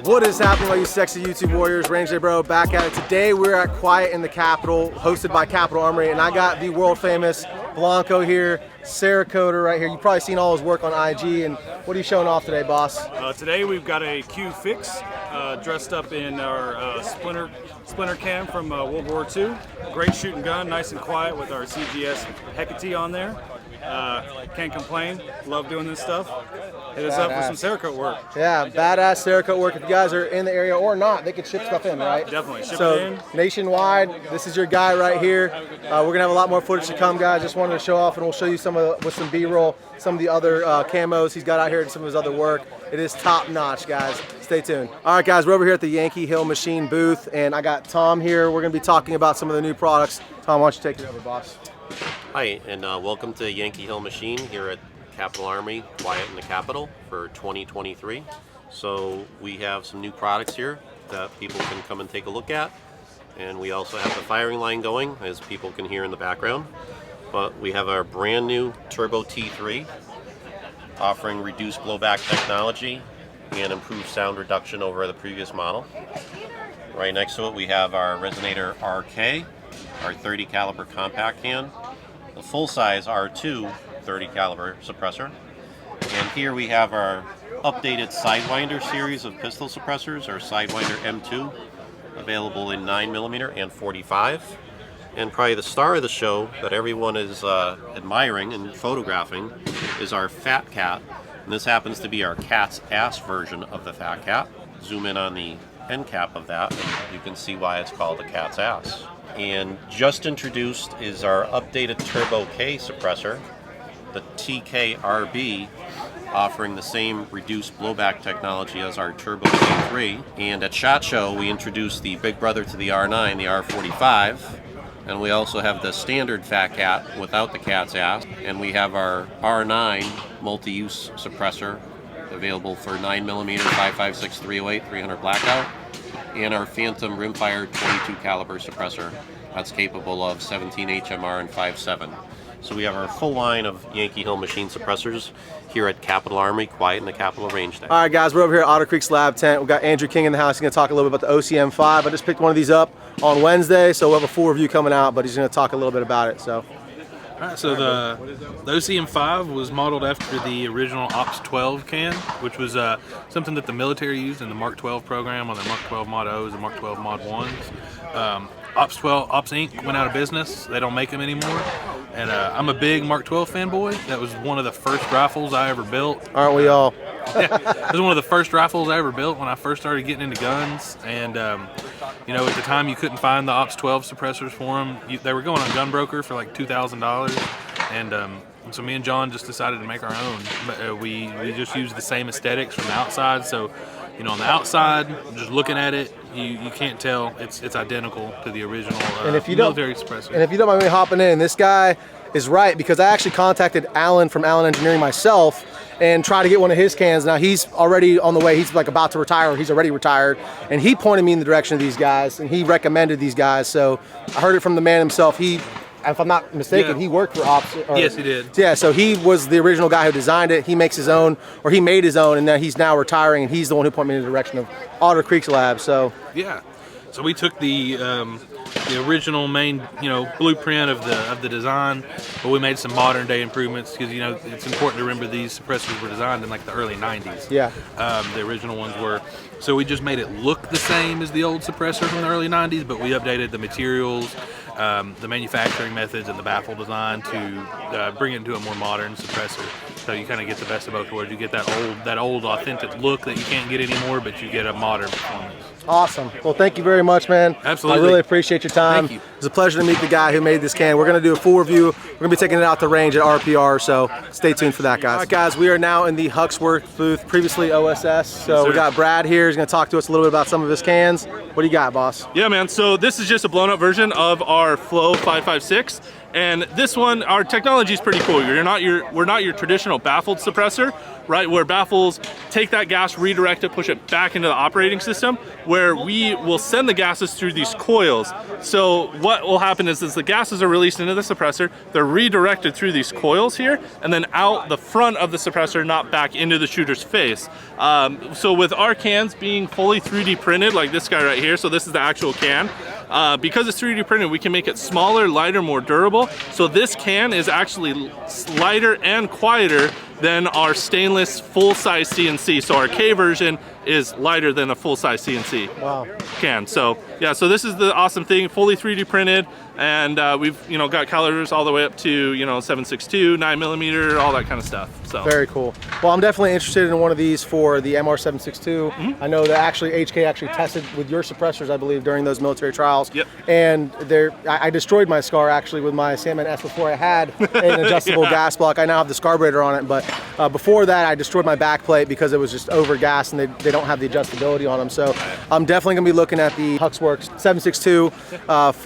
What is happening, all you sexy YouTube warriors? Range Day Bro back at it. Today we're at Quiet in the Capitol, hosted by Capitol Armory, and I got the world famous Blanco here, Cerakoter right here. You've probably seen all his work on IG, and what are you showing off today, boss? Today we've got a Q Fix dressed up in our splinter cam from World War II. Great shooting gun, nice and quiet with our CGS Hecate on there. Can't complain, love doing this stuff. Hit us up for some Cerakote work. Yeah, badass Cerakote work. If you guys are in the area or not, they can ship stuff in, right? Definitely, ship so, it in. Nationwide, this is your guy right here. We're gonna have a lot more footage to come, guys. Just wanted to show off, and we'll show you with some B-roll, some of the other camos he's got out here and some of his other work. It is top notch, guys. Stay tuned. All right, guys, we're over here at the Yankee Hill machine booth, and I got Tom here. We're gonna be talking about some of the new products. Tom, why don't you take it over, boss? Hi, and welcome to Yankee Hill Machine here at Capitol Armory, Quiet in the Capitol for 2023. So we have some new products here that people can come and take a look at. And we also have the firing line going, as people can hear in the background. But we have our brand new Turbo T3, offering reduced blowback technology and improved sound reduction over the previous model. Right next to it we have our Resonator RK, our 30 caliber compact can, the full-size R2 30 caliber suppressor, and here we have our updated Sidewinder series of pistol suppressors, our Sidewinder M2, available in 9mm and 45. And probably the star of the show that everyone is admiring and photographing is our Fat Cat, and this happens to be our cat's ass version of the Fat Cat. Zoom in on the end cap of that, and you can see why it's called the cat's ass. And just introduced is our updated Turbo K suppressor, the TKRB, offering the same reduced blowback technology as our Turbo K3. And at SHOT Show we introduced the big brother to the R9, the R45, and we also have the standard Fat Cat without the cat's ass, and we have our R9 multi-use suppressor available for 9mm, 5.56, 308, 300 blackout, and our Phantom rimfire 22 caliber suppressor that's capable of 17 HMR and 5.7. So we have our full line of Yankee Hill machine suppressors here at Capitol Armory, Quiet in the Capitol Range Day. All right, guys, we're over here at Otter Creek's lab tent. We've got Andrew King in the house. He's gonna talk a little bit about the OCM5. I just picked one of these up on Wednesday, so we'll have a full review coming out, but he's gonna talk a little bit about it, so. All right, so the OCM5 was modeled after the original Ops 12 can, which was something that the military used in the Mark 12 program on their Mark 12 Mod O's and Mark 12 Mod 1s. Ops Inc. went out of business. They don't make them anymore. And I'm a big Mark 12 fanboy. That was one of the first rifles I ever built. Aren't we all? It was one of the first rifles I ever built when I first started getting into guns. And you know, at the time you couldn't find the Ops 12 suppressors for them. They were going on Gunbroker for like $2,000. And so me and John just decided to make our own. But, we just used the same aesthetics from the outside. So, you know, on the outside, just looking at it, you can't tell it's identical to the original military suppressor. And if you don't mind me hopping in, this guy is right, because I actually contacted Alan from Allen Engineering myself and tried to get one of his cans. Now he's already on the way. He's like about to retire, or he's already retired, and he pointed me in the direction of these guys, and he recommended these guys. So I heard it from the man himself. If I'm not mistaken, he worked for Ops. Yes, he did. Yeah, so he was the original guy who designed it. He makes his own, or he made his own, and then he's now retiring, and he's the one who pointed me in the direction of Otter Creek's lab. So yeah, so we took the original main, you know, blueprint of the design, but we made some modern day improvements, because, you know, it's important to remember these suppressors were designed in like the early 90s. Yeah. The original ones were. So we just made it look the same as the old suppressor from the early 90s, but we updated the materials, the manufacturing methods, and the baffle design to bring it into a more modern suppressor. So you kind of get the best of both worlds. You get that old authentic look that you can't get anymore, but you get a modern performance. Awesome. Well, thank you very much, man. Absolutely. I really appreciate your time. Thank you. It was a pleasure to meet the guy who made this can. We're going to do a full review. We're going to be taking it out the range at RPR, so stay tuned for that, guys. All right, guys, we are now in the Hux Wrx booth, previously OSS. So Yes, we got Brad here. He's going to talk to us a little bit about some of his cans. What do you got, boss? Yeah, man, so this is just a blown up version of our Flow 556, And this one, our technology is pretty cool. We're not your traditional baffled suppressor, right? Where baffles take that gas, redirect it, push it back into the operating system, where we will send the gases through these coils. So what will happen is the gases are released into the suppressor, they're redirected through these coils here, and then out the front of the suppressor, not back into the shooter's face. So with our cans being fully 3D printed, like this guy right here, so this is the actual can, because it's 3D printed, we can make it smaller, lighter, more durable. So this can is actually lighter and quieter than our stainless full-size CNC. So our K version is lighter than a full-size CNC can. So yeah, so this is the awesome thing, fully 3D printed, and we've got calibers all the way up to 7.62, 9mm, all that kind of stuff. So very cool. Well, I'm definitely interested in one of these for the MR762. I know that actually HK actually tested with your suppressors, I believe, during those military trials. Yep. And I destroyed my SCAR actually with my Sandman-s before I had an adjustable gas block. I now have the carburetor on it, but before that I destroyed my back plate because it was just over gas and they don't have the adjustability on them. So I'm definitely gonna be looking at the Hux Wrx 762,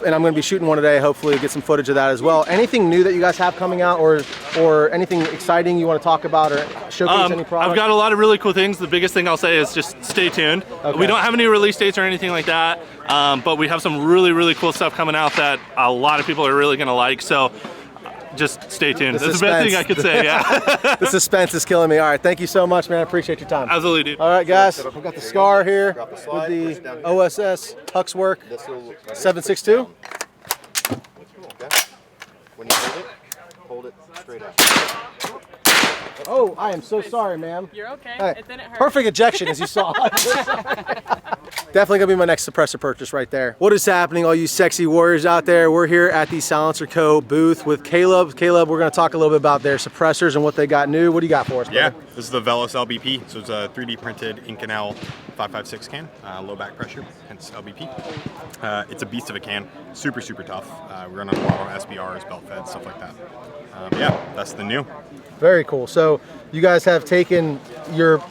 and I'm gonna be shooting one today, hopefully get some footage of that as well. Anything new that you guys have coming out, or anything exciting you want to talk about or showcase any products? I've got a lot of really cool things. The biggest thing I'll say is just stay tuned. Okay. We don't have any release dates or anything like that, but we have some really, really cool stuff coming out that a lot of people are really gonna like. So just stay tuned. That's the best thing I could say, yeah. The suspense is killing me. All right, thank you so much, man. I appreciate your time. Absolutely, dude. All right, guys, we've got the SCAR here with the OSS Hux Wrx 762. When you hold it straight up. Oh, I am so sorry, ma'am. You're okay. Hey, It didn't hurt. perfect ejection, as you saw. Definitely gonna be my next suppressor purchase right there. What is happening, all you sexy warriors out there? We're here at the Silencer Co. booth with Caleb. Caleb, we're gonna talk a little bit about their suppressors and what they got new. What do you got for us, brother? Yeah, this is the Velos LBP. So it's a 3D printed Inconel 556 can, low back pressure, hence LBP. It's a beast of a can, super, super tough. We run on a lot on SBRs, belt fed, stuff like that. Yeah, that's the new. Very cool. So you guys have taken your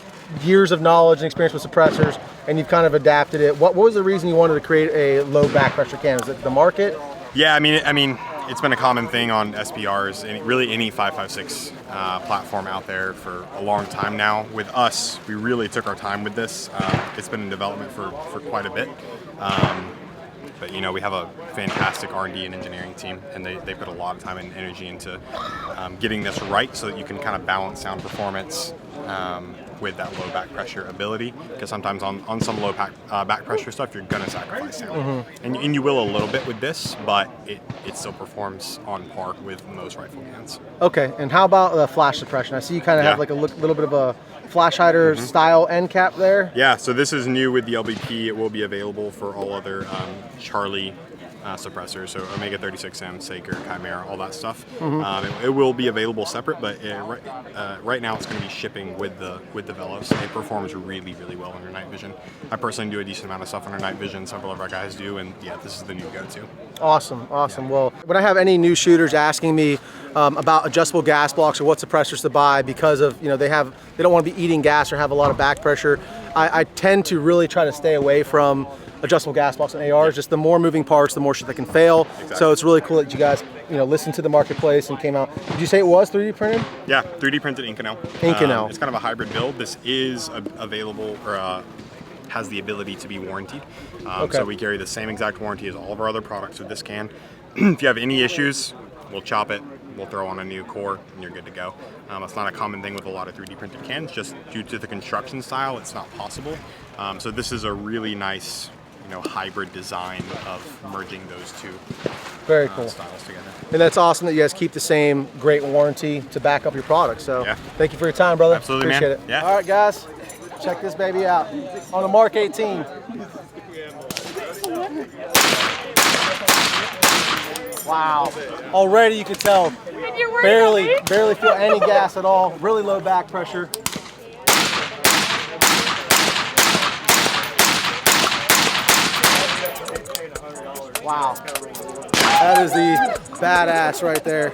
years of knowledge and experience with suppressors and you've kind of adapted it. What was the reason you wanted to create a low back pressure can? Is it the market? Yeah, I mean, it's been a common thing on SBRs and really any 556 platform out there for a long time now. With us, we really took our time with this. It's been in development for quite a bit. But we have a fantastic R&D and engineering team, and they put a lot of time and energy into getting this right so that you can kind of balance sound performance with that low back pressure ability. Because sometimes on some low back pressure stuff, you're gonna sacrifice sound, and you will a little bit with this, but it still performs on par with most rifle cans. Okay, and how about the flash suppression? I see you kind of have like a little bit of a flash hider style end cap there. Yeah, so this is new with the LBP. It will be available for all other Charlie suppressors, so Omega 36M, Saker, Chimera, all that stuff. It will be available separate, but right now it's going to be shipping with the Velos. It performs really, really well under night vision. I personally do a decent amount of stuff under night vision. Several of our guys do, and yeah, this is the new go-to. Awesome, awesome. Yeah. Well, when I have any new shooters asking me about adjustable gas blocks or what suppressors to buy because of they don't want to be eating gas or have a lot of back pressure, I tend to really try to stay away from adjustable gas blocks and ARs. Just the more moving parts, the more shit that can fail. Exactly. So it's really cool that you guys listened to the marketplace and came out. Did you say it was 3D printed? Yeah, 3D printed Inconel. Inconel. It's kind of a hybrid build. This is available or has the ability to be warranted. So we carry the same exact warranty as all of our other products with this can. If you have any issues, we'll chop it, we'll throw on a new core, and you're good to go. It's not a common thing with a lot of 3D printed cans, just due to the construction style, it's not possible. So this is a really nice hybrid design of merging those two Very cool. styles together. And that's awesome that you guys keep the same great warranty to back up your product. So thank you for your time, brother. Absolutely, appreciate man. it. Yeah. All right, guys, check this baby out on the Mark 18. Wow. Already you can tell barely feel any gas at all. Really low back pressure. Wow. That is the badass right there.